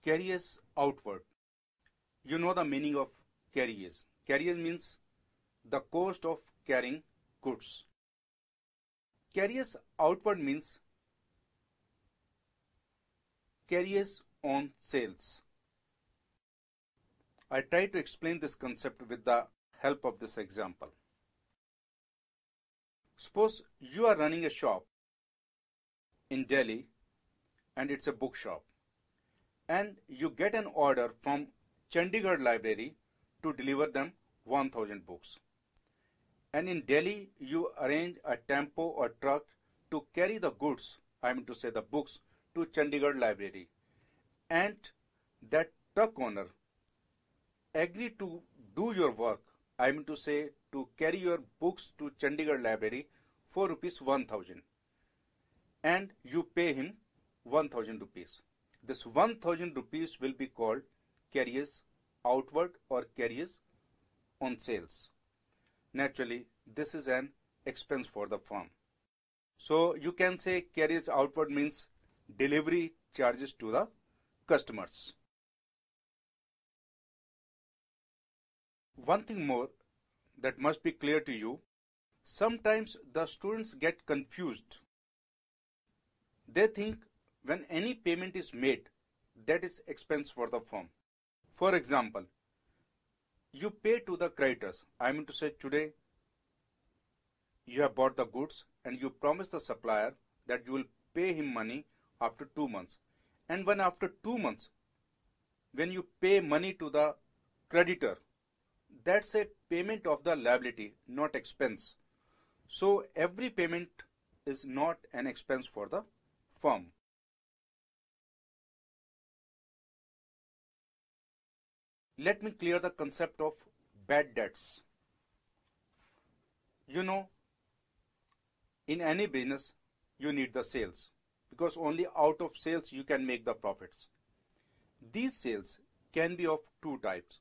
carries outward. You know the meaning of carriage. Carriage means the cost of carrying goods. Carriage outward means carriage on sales. I try to explain this concept with the help of this example. Suppose you are running a shop in Delhi and it's a bookshop, and you get an order from Chandigarh library to deliver them 1000 books. And in Delhi you arrange a tempo or truck to carry the goods, I mean to say the books, to Chandigarh library. And that truck owner agree to do your work, I mean to say to carry your books to Chandigarh library for rupees 1000, and you pay him 1000 rupees. This 1000 rupees will be called carriage outward or carriage on sales. Naturally, this is an expense for the firm. So you can say carriage outward means delivery charges to the customers. One thing more that must be clear to you, sometimes the students get confused. They think when any payment is made, that is expense for the firm. For example, you pay to the creditors. I mean to say today you have bought the goods and you promise the supplier that you will pay him money after 2 months. And when after 2 months, when you pay money to the creditor, that's a payment of the liability, not expense. So every payment is not an expense for the firm. Let me clear the concept of bad debts. You know, in any business, you need the sales, because only out of sales you can make the profits. These sales can be of two types: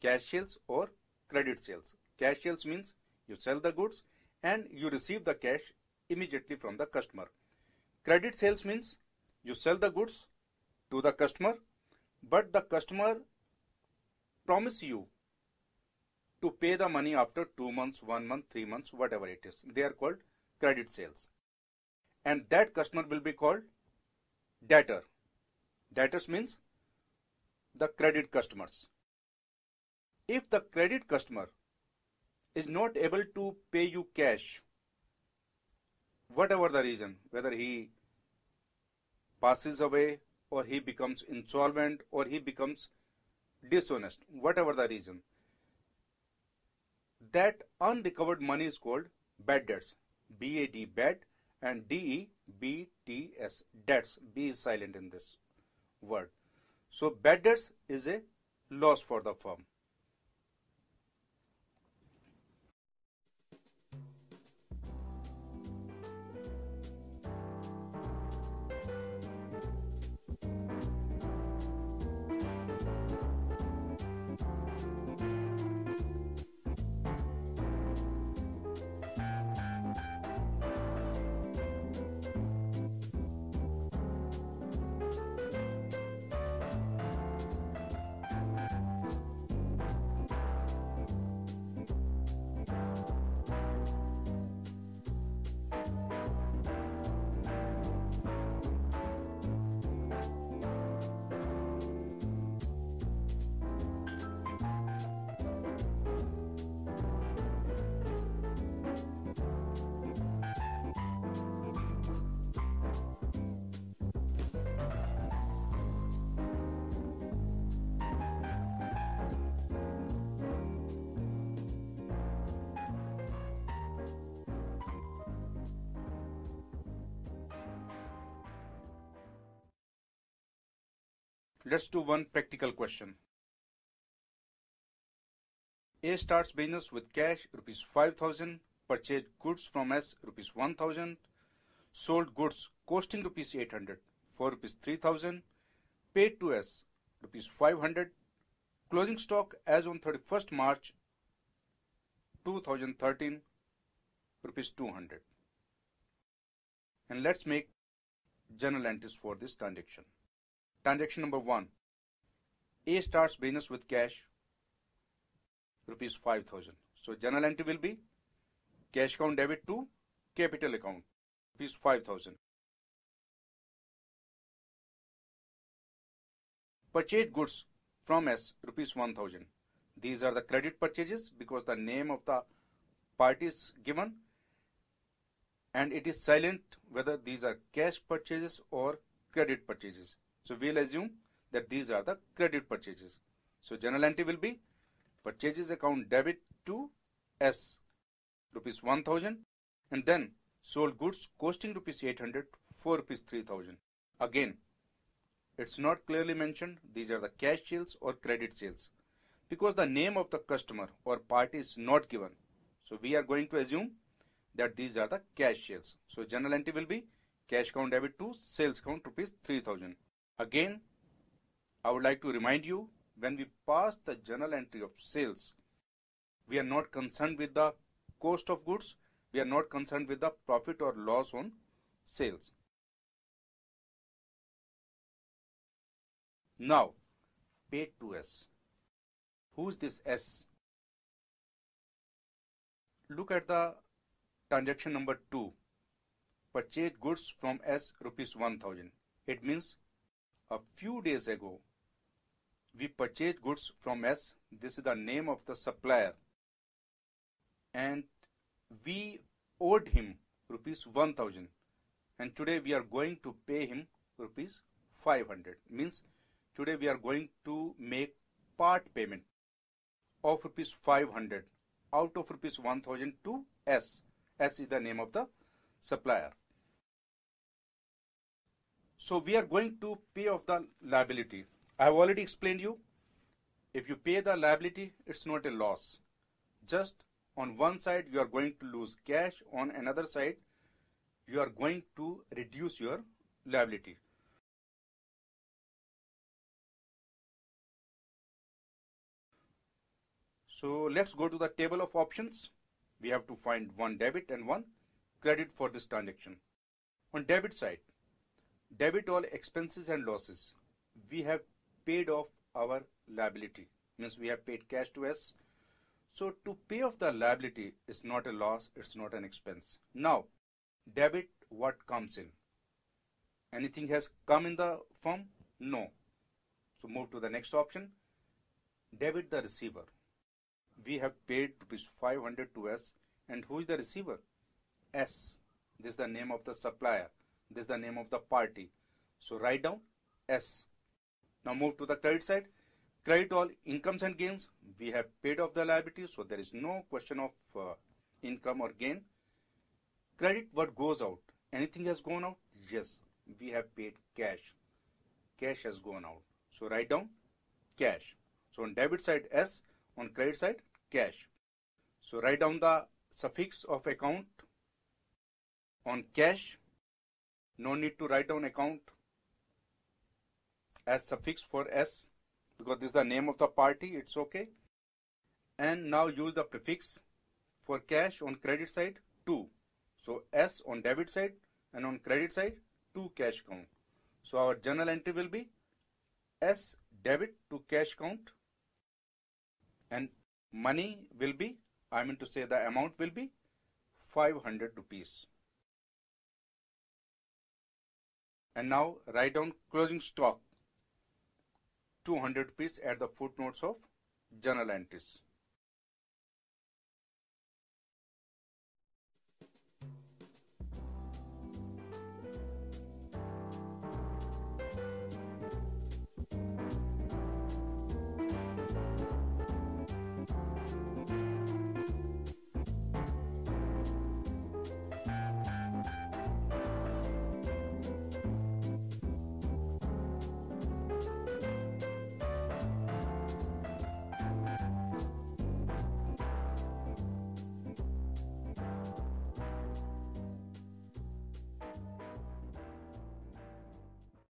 cash sales or credit sales. Cash sales means you sell the goods and you receive the cash immediately from the customer. Credit sales means you sell the goods to the customer, but the customer promise you to pay the money after 2 months, 1 month, 3 months, whatever it is. They are called credit sales. And that customer will be called debtor. Debtors means the credit customers. If the credit customer is not able to pay you cash, whatever the reason, whether he passes away or he becomes insolvent or he becomes dishonest, whatever the reason, that unrecovered money is called bad debts. B-A-D, bad, and D-E-B-T-S, debts. B is silent in this word. So bad debts is a loss for the firm. Let's do one practical question. A starts business with cash rupees 5,000, purchased goods from S rupees 1,000, sold goods costing rupees 800 for rupees 3,000, paid to S rupees 500, closing stock as on 31st March 2013 rupees 200. And let's make journal entries for this transaction. transaction number 1. A starts business with cash rupees 5,000. So journal entry will be cash account debit to capital account rupees 5,000. Purchase goods from S rupees 1,000. These are the credit purchases because the name of the party is given and it is silent whether these are cash purchases or credit purchases. So we'll assume that these are the credit purchases. So journal entry will be purchases account debit to S rupees 1,000 and then sold goods costing rupees 800 for rupees 3,000. Again, it's not clearly mentioned these are the cash sales or credit sales because the name of the customer or party is not given. So we are going to assume that these are the cash sales. So journal entry will be cash account debit to sales account rupees 3,000. Again, I would like to remind you, when we pass the journal entry of sales, we are not concerned with the cost of goods. We are not concerned with the profit or loss on sales. Now, paid to S. Who is this S? Look at the transaction number 2. Purchase goods from S rupees 1,000. It means a few days ago we purchased goods from S. This is the name of the supplier and we owed him rupees 1,000 and today we are going to pay him rupees 500. Means today we are going to make part payment of rupees 500 out of rupees 1,000 to S. S is the name of the supplier. So we are going to pay off the liability. I have already explained you, if you pay the liability, it's not a loss. Just on one side you are going to lose cash, on another side you are going to reduce your liability. So let's go to the table of options. We have to find one debit and one credit for this transaction. On debit side, debit all expenses and losses. We have paid off our liability, means we have paid cash to S. So to pay off the liability is not a loss, it's not an expense. Now, debit, what comes in? Anything has come in the form? No. So move to the next option. Debit the receiver. We have paid rupees 500 to S, and who is the receiver? S. This is the name of the supplier. This is the name of the party. So write down S. Now move to the credit side. Credit all incomes and gains. We have paid off the liability, so there is no question of income or gain. Credit what goes out. Anything has gone out? Yes. We have paid cash. Cash has gone out. So write down cash. So on debit side S, on credit side cash. So write down the suffix of account on cash. No need to write down account as suffix for S because this is the name of the party, it's okay. And now use the prefix for cash on credit side to. So S on debit side and on credit side to cash account. So our journal entry will be S debit to cash account and money will be, I mean to say the amount will be 500 rupees. And now write down closing stock 200 rupees at the footnotes of journal entries.